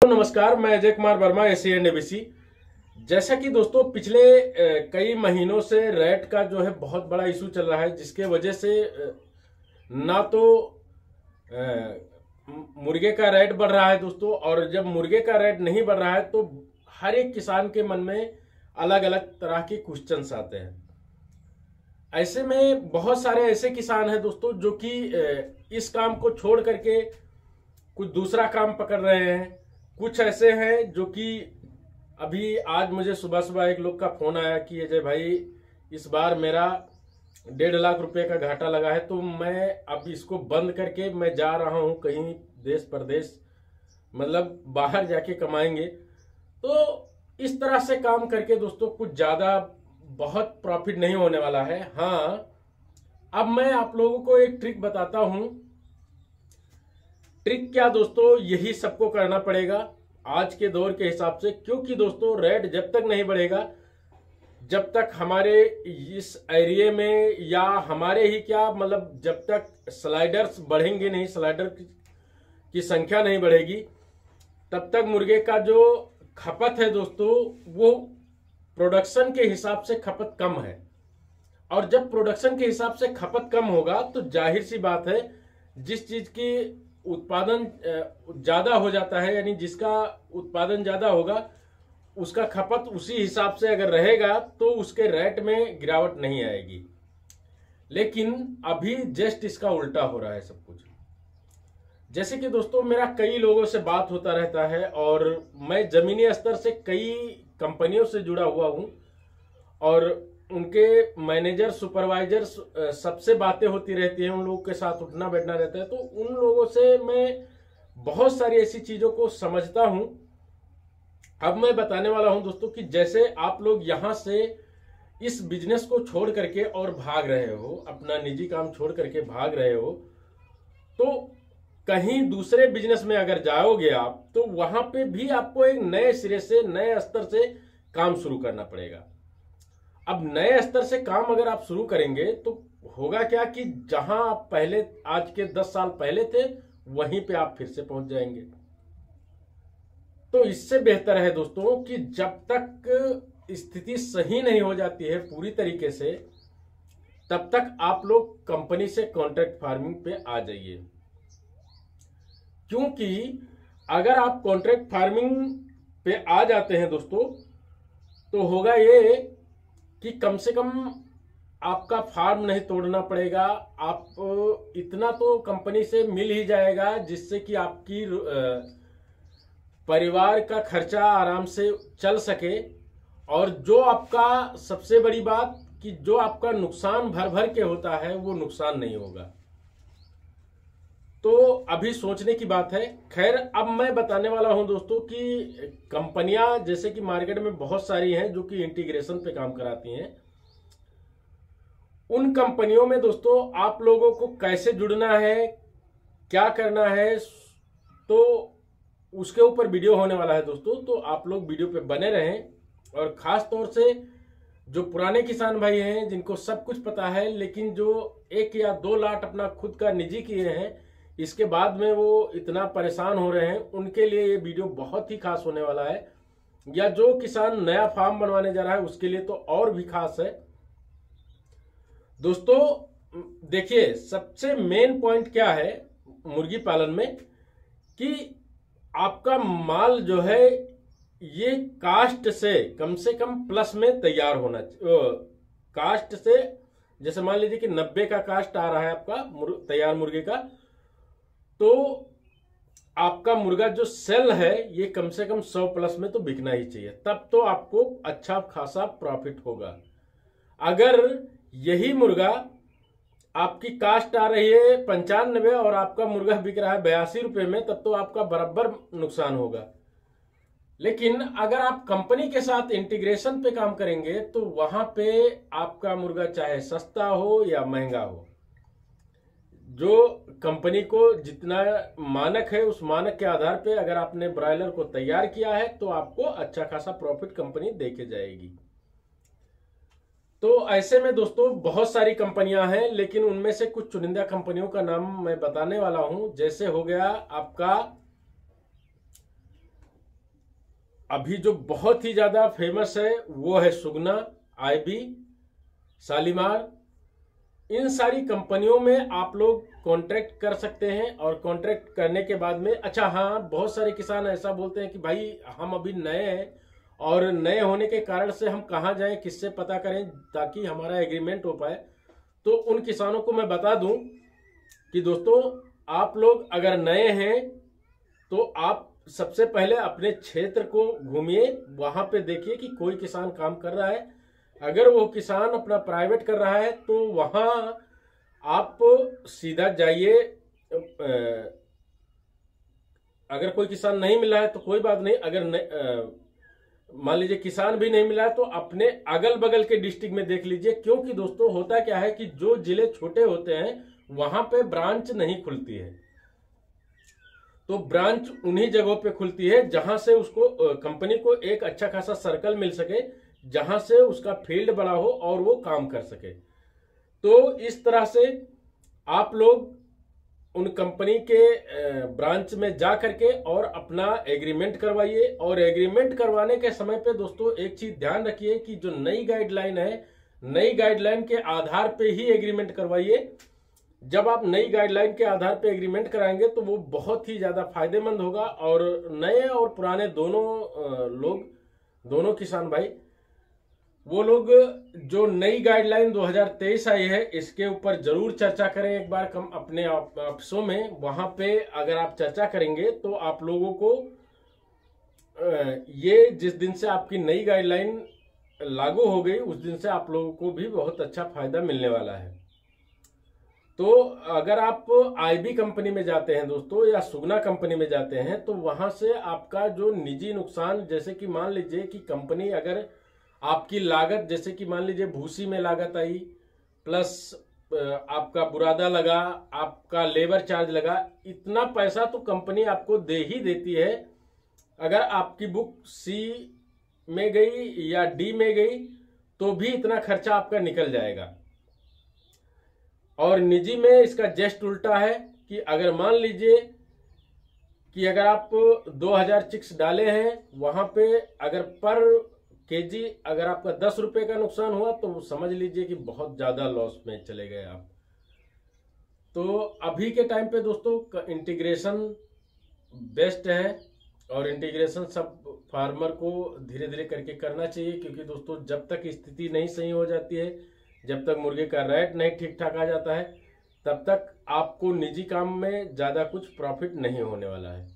नमस्कार, मैं अजय कुमार वर्मा, एसीएनएबीसी। जैसा कि दोस्तों पिछले कई महीनों से रैट का जो है बहुत बड़ा इशू चल रहा है, जिसके वजह से ना तो मुर्गे का रेट बढ़ रहा है दोस्तों, और जब मुर्गे का रेट नहीं बढ़ रहा है तो हर एक किसान के मन में अलग अलग तरह के क्वेश्चंस आते हैं। ऐसे में बहुत सारे ऐसे किसान हैं दोस्तों जो कि इस काम को छोड़ करके कुछ दूसरा काम पकड़ रहे हैं। कुछ ऐसे हैं जो कि अभी आज मुझे सुबह सुबह एक लोग का फोन आया कि अजय भाई, इस बार मेरा 1.5 लाख रुपए का घाटा लगा है, तो मैं अब इसको बंद करके मैं जा रहा हूं कहीं देश परदेश, मतलब बाहर जाके कमाएंगे। तो इस तरह से काम करके दोस्तों कुछ ज्यादा बहुत प्रॉफिट नहीं होने वाला है। हाँ, अब मैं आप लोगों को एक ट्रिक बताता हूं। ट्रिक क्या दोस्तों, यही सबको करना पड़ेगा आज के दौर के हिसाब से, क्योंकि दोस्तों रेट जब तक नहीं बढ़ेगा, जब तक हमारे इस एरिया में या हमारे ही क्या मतलब जब तक स्लाइडर्स बढ़ेंगे नहीं, स्लाइडर की संख्या नहीं बढ़ेगी, तब तक मुर्गे का जो खपत है दोस्तों वो प्रोडक्शन के हिसाब से खपत कम है। और जब प्रोडक्शन के हिसाब से खपत कम होगा तो जाहिर सी बात है, जिस चीज की उत्पादन ज्यादा हो जाता है, यानी जिसका उत्पादन ज्यादा होगा उसका खपत उसी हिसाब से अगर रहेगा तो उसके रेट में गिरावट नहीं आएगी। लेकिन अभी जस्ट इसका उल्टा हो रहा है सब कुछ। जैसे कि दोस्तों मेरा कई लोगों से बात होता रहता है और मैं जमीनी स्तर से कई कंपनियों से जुड़ा हुआ हूं और उनके मैनेजर सुपरवाइजर सबसे बातें होती रहती हैं, उन लोगों के साथ उठना बैठना रहता है। तो उन लोगों से मैं बहुत सारी ऐसी चीजों को समझता हूं। अब मैं बताने वाला हूं दोस्तों कि जैसे आप लोग यहां से इस बिजनेस को छोड़ करके और भाग रहे हो, अपना निजी काम छोड़ करके भाग रहे हो, तो कहीं दूसरे बिजनेस में अगर जाओगे आप तो वहां पे भी आपको एक नए सिरे से, नए स्तर से काम शुरू करना पड़ेगा। अब नए स्तर से काम अगर आप शुरू करेंगे तो होगा क्या कि जहां आप पहले आज के 10 साल पहले थे वहीं पे आप फिर से पहुंच जाएंगे। तो इससे बेहतर है दोस्तों कि जब तक स्थिति सही नहीं हो जाती है पूरी तरीके से, तब तक आप लोग कंपनी से कॉन्ट्रैक्ट फार्मिंग पे आ जाइए। क्योंकि अगर आप कॉन्ट्रैक्ट फार्मिंग पे आ जाते हैं दोस्तों तो होगा ये कि कम से कम आपका फार्म नहीं तोड़ना पड़ेगा। आप इतना तो कंपनी से मिल ही जाएगा जिससे कि आपकी परिवार का खर्चा आराम से चल सके। और जो आपका सबसे बड़ी बात कि जो आपका नुकसान भर भर के होता है वो नुकसान नहीं होगा। तो अभी सोचने की बात है। खैर, अब मैं बताने वाला हूं दोस्तों कि कंपनियां जैसे कि मार्केट में बहुत सारी हैं जो कि इंटीग्रेशन पे काम कराती हैं। उन कंपनियों में दोस्तों आप लोगों को कैसे जुड़ना है, क्या करना है, तो उसके ऊपर वीडियो होने वाला है दोस्तों। तो आप लोग वीडियो पे बने रहें। और खास तौर से जो पुराने किसान भाई हैं जिनको सब कुछ पता है, लेकिन जो 1 या 2 लाट अपना खुद का निजी किए हैं, इसके बाद में वो इतना परेशान हो रहे हैं, उनके लिए ये वीडियो बहुत ही खास होने वाला है। या जो किसान नया फार्म बनवाने जा रहा है उसके लिए तो और भी खास है दोस्तों। देखिए, सबसे मेन पॉइंट क्या है मुर्गी पालन में कि आपका माल जो है ये कास्ट से कम प्लस में तैयार होना चाहिए। कास्ट से जैसे मान लीजिए कि 90 का कास्ट आ रहा है आपका तैयार मुर्गे का, तो आपका मुर्गा जो सेल है ये कम से कम 100 प्लस में तो बिकना ही चाहिए, तब तो आपको अच्छा खासा प्रॉफिट होगा। अगर यही मुर्गा आपकी कास्ट आ रही है 95 और आपका मुर्गा बिक रहा है 82 रुपए में, तब तो आपका बराबर नुकसान होगा। लेकिन अगर आप कंपनी के साथ इंटीग्रेशन पे काम करेंगे तो वहां पे आपका मुर्गा चाहे सस्ता हो या महंगा हो, जो कंपनी को जितना मानक है उस मानक के आधार पे अगर आपने ब्रायलर को तैयार किया है तो आपको अच्छा खासा प्रॉफिट कंपनी देके जाएगी। तो ऐसे में दोस्तों बहुत सारी कंपनियां हैं, लेकिन उनमें से कुछ चुनिंदा कंपनियों का नाम मैं बताने वाला हूं। जैसे हो गया आपका अभी जो बहुत ही ज़्यादा फेमस है वो है सुगना, आईबी, शालीमार। इन सारी कंपनियों में आप लोग कॉन्ट्रैक्ट कर सकते हैं और कॉन्ट्रैक्ट करने के बाद में, अच्छा हाँ, बहुत सारे किसान ऐसा बोलते हैं कि भाई हम अभी नए हैं और नए होने के कारण से हम कहाँ जाएं, किससे पता करें ताकि हमारा एग्रीमेंट हो पाए। तो उन किसानों को मैं बता दूं कि दोस्तों, आप लोग अगर नए हैं तो आप सबसे पहले अपने क्षेत्र को घूमिए, वहां पे देखिए कि कोई किसान काम कर रहा है। अगर वो किसान अपना प्राइवेट कर रहा है तो वहां आप सीधा जाइए। अगर कोई किसान नहीं मिला है तो कोई बात नहीं, अगर मान लीजिए किसान भी नहीं मिला है तो अपने अगल बगल के डिस्ट्रिक्ट में देख लीजिए। क्योंकि दोस्तों होता क्या है कि जो जिले छोटे होते हैं वहां पे ब्रांच नहीं खुलती है, तो ब्रांच उन्हीं जगहों पे खुलती है जहां से उसको कंपनी को एक अच्छा खासा सर्कल मिल सके, जहां से उसका फील्ड बड़ा हो और वो काम कर सके। तो इस तरह से आप लोग उन कंपनी के ब्रांच में जा करके और अपना एग्रीमेंट करवाइए। और एग्रीमेंट करवाने के समय पे दोस्तों एक चीज ध्यान रखिए कि जो नई गाइडलाइन है, नई गाइडलाइन के आधार पे ही एग्रीमेंट करवाइए। जब आप नई गाइडलाइन के आधार पे एग्रीमेंट कराएंगे तो वो बहुत ही ज्यादा फायदेमंद होगा। और नए और पुराने दोनों किसान भाई, वो लोग जो नई गाइडलाइन 2023 आई है इसके ऊपर जरूर चर्चा करें एक बार कम अपने ऑफिसों में। वहां पे अगर आप चर्चा करेंगे तो आप लोगों को ये जिस दिन से आपकी नई गाइडलाइन लागू हो गई उस दिन से आप लोगों को भी बहुत अच्छा फायदा मिलने वाला है। तो अगर आप आईबी कंपनी में जाते हैं दोस्तों या सुगना कंपनी में जाते हैं तो वहां से आपका जो निजी नुकसान, जैसे कि मान लीजिए कि कंपनी अगर आपकी लागत, जैसे कि मान लीजिए भूसी में लागत आई प्लस आपका बुरादा लगा, आपका लेबर चार्ज लगा, इतना पैसा तो कंपनी आपको दे ही देती है। अगर आपकी बुक सी में गई या डी में गई तो भी इतना खर्चा आपका निकल जाएगा। और निजी में इसका जस्ट उल्टा है कि अगर मान लीजिए कि अगर आप 2000 चिक्स डाले हैं, वहां पे अगर पर केजी अगर आपका 10 रुपए का नुकसान हुआ तो समझ लीजिए कि बहुत ज्यादा लॉस में चले गए आप। तो अभी के टाइम पे दोस्तों इंटीग्रेशन बेस्ट है और इंटीग्रेशन सब फार्मर को धीरे धीरे करके करना चाहिए। क्योंकि दोस्तों जब तक स्थिति नहीं सही हो जाती है, जब तक मुर्गे का रेट नहीं ठीक ठाक आ जाता है, तब तक आपको निजी काम में ज्यादा कुछ प्रॉफिट नहीं होने वाला है।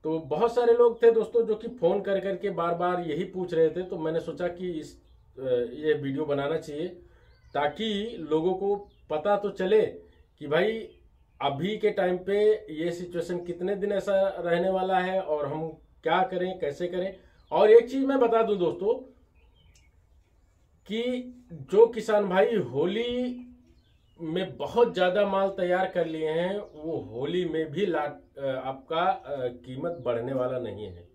तो बहुत सारे लोग थे दोस्तों जो कि फोन कर करके बार बार यही पूछ रहे थे, तो मैंने सोचा कि ये वीडियो बनाना चाहिए ताकि लोगों को पता तो चले कि भाई अभी के टाइम पे ये सिचुएशन कितने दिन ऐसा रहने वाला है और हम क्या करें, कैसे करें। और एक चीज मैं बता दूं दोस्तों कि जो किसान भाई होली में बहुत ज्यादा माल तैयार कर लिए हैं, वो होली में भी आपका कीमत बढ़ने वाला नहीं है।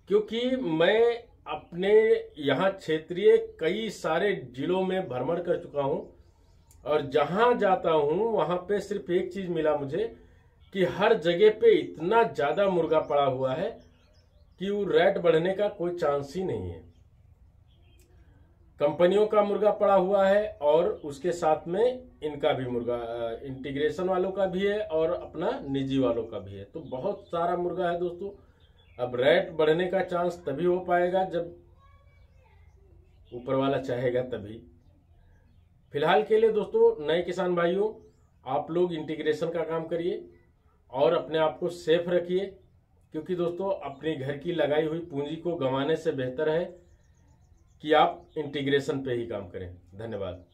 क्योंकि मैं अपने यहाँ क्षेत्रीय कई सारे जिलों में भ्रमण कर चुका हूं और जहां जाता हूं वहां पे सिर्फ एक चीज मिला मुझे कि हर जगह पे इतना ज्यादा मुर्गा पड़ा हुआ है कि वो रेट बढ़ने का कोई चांस ही नहीं है। कंपनियों का मुर्गा पड़ा हुआ है और उसके साथ में इनका भी मुर्गा, इंटीग्रेशन वालों का भी है और अपना निजी वालों का भी है। तो बहुत सारा मुर्गा है दोस्तों। अब रेट बढ़ने का चांस तभी हो पाएगा जब ऊपर वाला चाहेगा तभी। फिलहाल के लिए दोस्तों नए किसान भाइयों, आप लोग इंटीग्रेशन का काम करिए और अपने आप को सेफ रखिए। क्योंकि दोस्तों अपने घर की लगाई हुई पूंजी को गंवाने से बेहतर है कि आप इंटीग्रेशन पे ही काम करें। धन्यवाद।